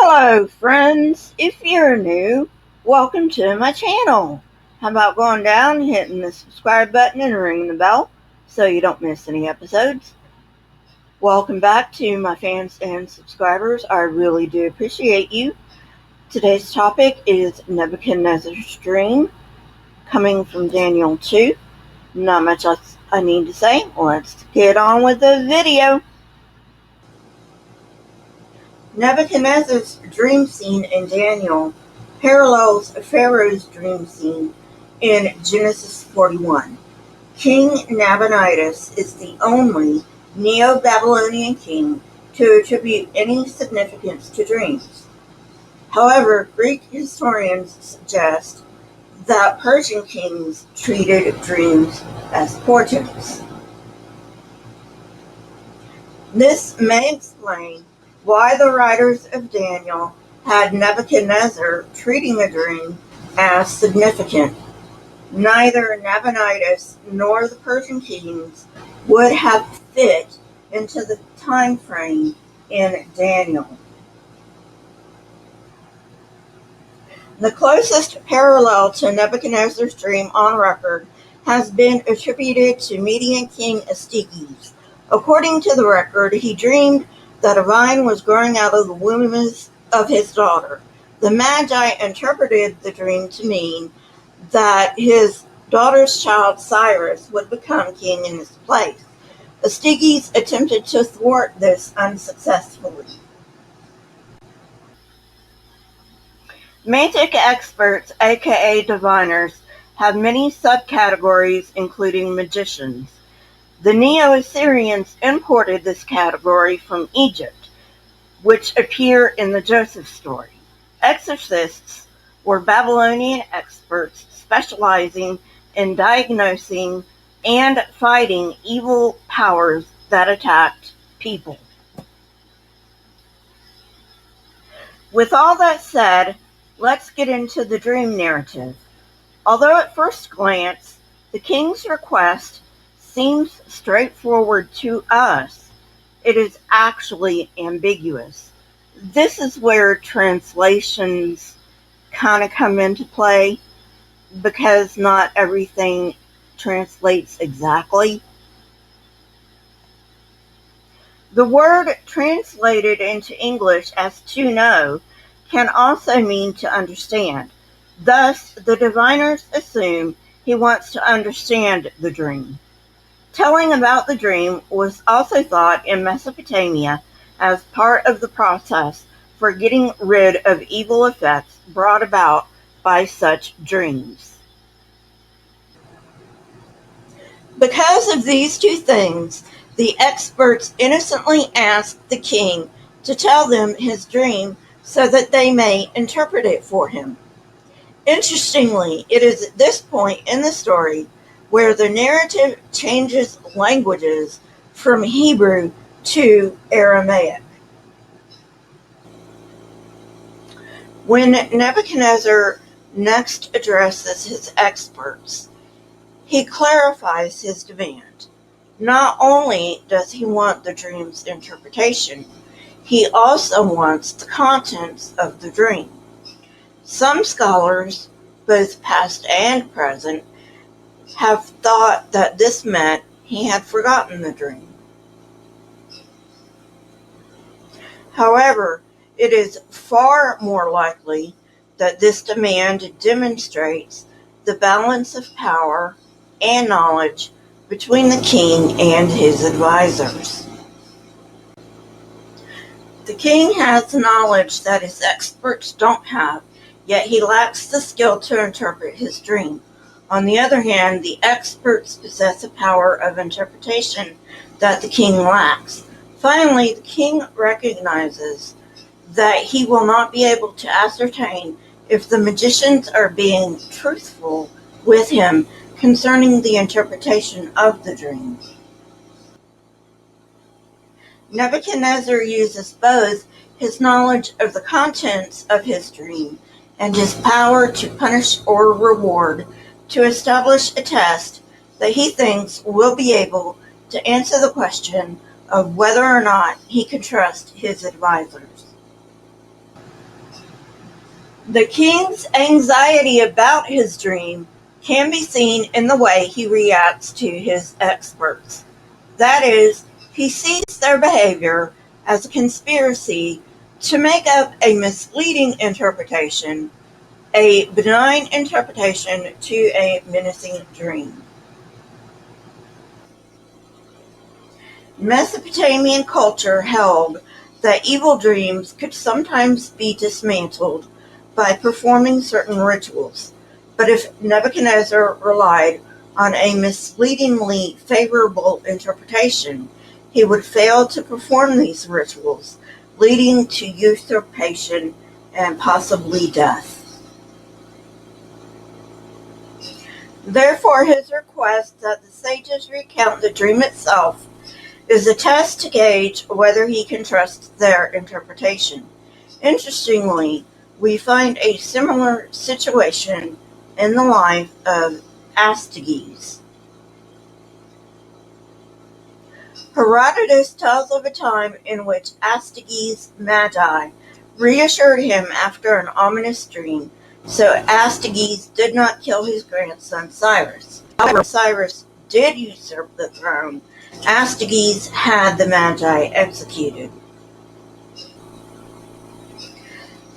Hello friends, if you're new, welcome to my channel. How about going down, hitting the subscribe button and ringing the bell so you don't miss any episodes. Welcome back to my fans and subscribers, I really do appreciate you. Today's topic is Nebuchadnezzar's dream, coming from Daniel 2. Not much else I need to say, let's get on with the video. Nebuchadnezzar's dream scene in Daniel parallels Pharaoh's dream scene in Genesis 41. King Nabonidus is the only Neo-Babylonian king to attribute any significance to dreams. However, Greek historians suggest that Persian kings treated dreams as portents. This may explain why the writers of Daniel had Nebuchadnezzar treating a dream as significant. Neither Nabonidus nor the Persian kings would have fit into the time frame in Daniel. The closest parallel to Nebuchadnezzar's dream on record has been attributed to Median king Astyges. According to the record, he dreamed that a vine was growing out of the womb of his daughter. The Magi interpreted the dream to mean that his daughter's child Cyrus would become king in his place. Astyges attempted to thwart this unsuccessfully. Magic experts, aka diviners, have many subcategories including magicians. The Neo-Assyrians imported this category from Egypt, which appear in the Joseph story. Exorcists were Babylonian experts specializing in diagnosing and fighting evil powers that attacked people. With all that said, let's get into the dream narrative. Although at first glance, the king's request seems straightforward to us, it is actually ambiguous. This is where translations kind of come into play, because not everything translates exactly. The word translated into English as to know can also mean to understand. Thus, the diviners assume he wants to understand the dream. Telling about the dream was also thought in Mesopotamia as part of the process for getting rid of evil effects brought about by such dreams. Because of these two things, the experts innocently asked the king to tell them his dream so that they may interpret it for him. Interestingly, it is at this point in the story where the narrative changes languages from Hebrew to Aramaic. When Nebuchadnezzar next addresses his experts, he clarifies his demand. Not only does he want the dream's interpretation, he also wants the contents of the dream. Some scholars, both past and present, have thought that this meant he had forgotten the dream. However, it is far more likely that this demand demonstrates the balance of power and knowledge between the king and his advisors. The king has knowledge that his experts don't have, yet he lacks the skill to interpret his dream. On the other hand, the experts possess a power of interpretation that the king lacks. Finally, the king recognizes that he will not be able to ascertain if the magicians are being truthful with him concerning the interpretation of the dream. Nebuchadnezzar uses both his knowledge of the contents of his dream and his power to punish or reward to establish a test that he thinks will be able to answer the question of whether or not he can trust his advisors. The king's anxiety about his dream can be seen in the way he reacts to his experts. That is, he sees their behavior as a conspiracy to make up a misleading interpretation, a benign interpretation to a menacing dream. Mesopotamian culture held that evil dreams could sometimes be dismantled by performing certain rituals, but if Nebuchadnezzar relied on a misleadingly favorable interpretation, he would fail to perform these rituals, leading to usurpation and possibly death. Therefore, his request that the sages recount the dream itself is a test to gauge whether he can trust their interpretation. Interestingly, we find a similar situation in the life of Astyges. Herodotus tells of a time in which Astyges' magi reassured him after an ominous dream, so Astyges did not kill his grandson Cyrus. However, Cyrus did usurp the throne. Astyges had the magi executed.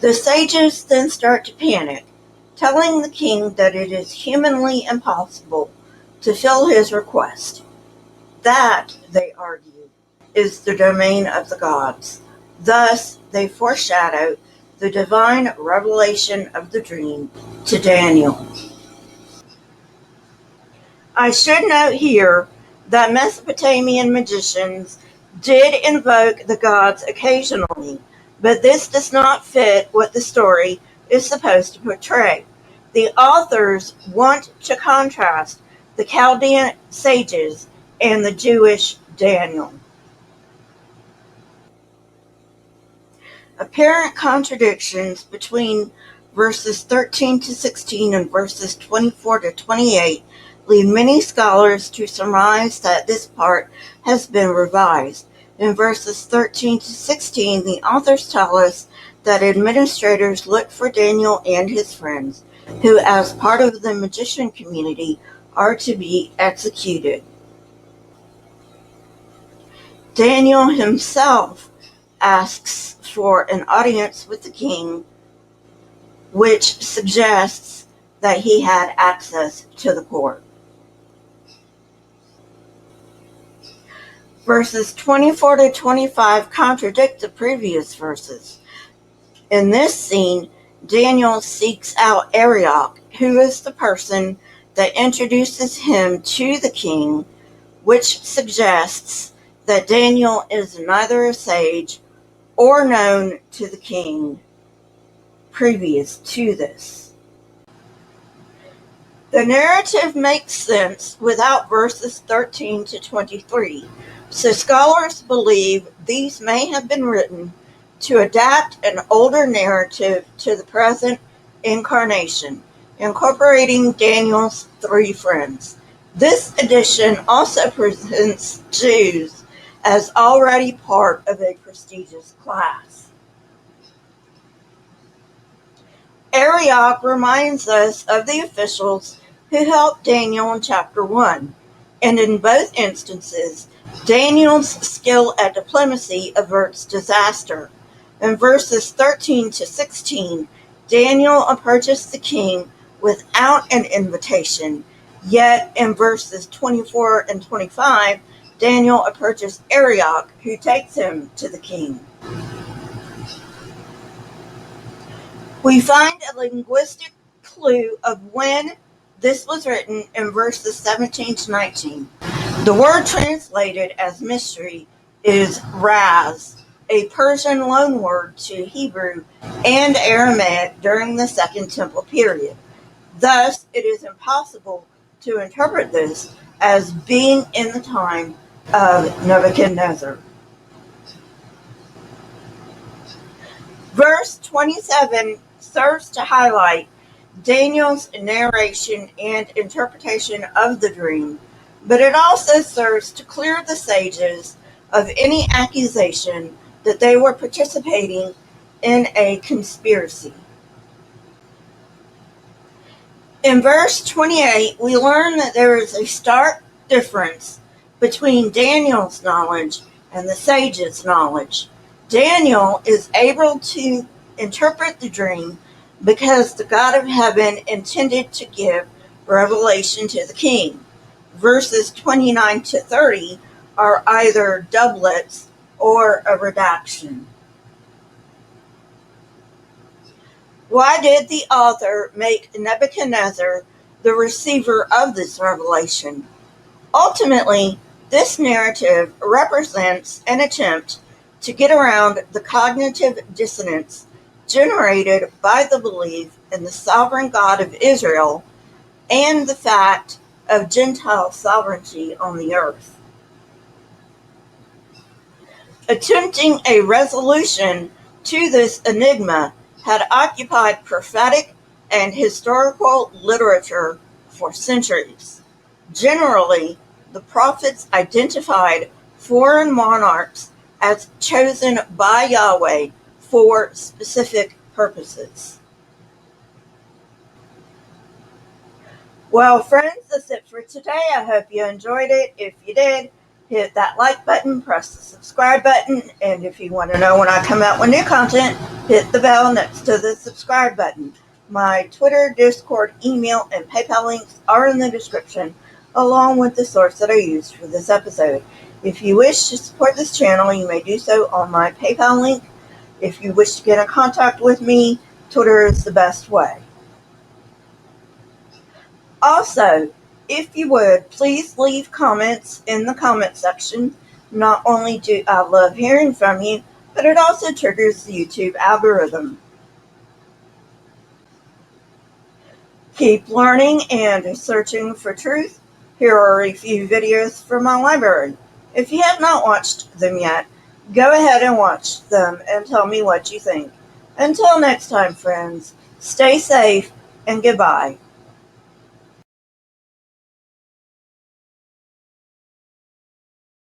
The sages then start to panic, telling the king that it is humanly impossible to fill his request. That, they argue, is the domain of the gods. Thus, they foreshadow the divine revelation of the dream to Daniel. I should note here that Mesopotamian magicians did invoke the gods occasionally, but this does not fit what the story is supposed to portray. The authors want to contrast the Chaldean sages and the Jewish Daniel. Apparent contradictions between verses 13 to 16 and verses 24 to 28 lead many scholars to surmise that this part has been revised. In verses 13 to 16, the authors tell us that administrators look for Daniel and his friends, who, as part of the magician community, are to be executed. Daniel himself asks for an audience with the king, which suggests that he had access to the court. Verses 24 to 25 contradict the previous verses. In this scene, Daniel seeks out Arioch, who is the person that introduces him to the king, which suggests that Daniel is neither a sage or known to the king previous to this. The narrative makes sense without verses 13 to 23, so scholars believe these may have been written to adapt an older narrative to the present incarnation, incorporating Daniel's three friends. This edition also presents Jews as already part of a prestigious class. Arioch reminds us of the officials who helped Daniel in chapter 1, and in both instances, Daniel's skill at diplomacy averts disaster. In verses 13 to 16, Daniel approaches the king without an invitation, yet in verses 24 and 25, Daniel approaches Arioch, who takes him to the king. We find a linguistic clue of when this was written in verses 17 to 19. The word translated as mystery is raz, a Persian loanword to Hebrew and Aramaic during the Second Temple period. Thus, it is impossible to interpret this as being in the time of Nebuchadnezzar. Verse 27 serves to highlight Daniel's narration and interpretation of the dream, but it also serves to clear the sages of any accusation that they were participating in a conspiracy. In verse 28, we learn that there is a stark difference between Daniel's knowledge and the sage's knowledge. Daniel is able to interpret the dream because the God of heaven intended to give revelation to the king. Verses 29 to 30 are either doublets or a redaction. Why did the author make Nebuchadnezzar the receiver of this revelation? Ultimately, this narrative represents an attempt to get around the cognitive dissonance generated by the belief in the sovereign God of Israel and the fact of Gentile sovereignty on the earth. Attempting a resolution to this enigma had occupied prophetic and historical literature for centuries. Generally, the prophets identified foreign monarchs as chosen by Yahweh for specific purposes. Well, friends, that's it for today. I hope you enjoyed it. If you did, hit that like button, press the subscribe button, and if you want to know when I come out with new content, hit the bell next to the subscribe button. My Twitter, Discord, email, and PayPal links are in the description, along with the source that I used for this episode. If you wish to support this channel, you may do so on my PayPal link. If you wish to get in contact with me, Twitter is the best way. Also, if you would, please leave comments in the comment section. Not only do I love hearing from you, but it also triggers the YouTube algorithm. Keep learning and searching for truth. Here are a few videos from my library. If you have not watched them yet, go ahead and watch them and tell me what you think. Until next time, friends, stay safe and goodbye.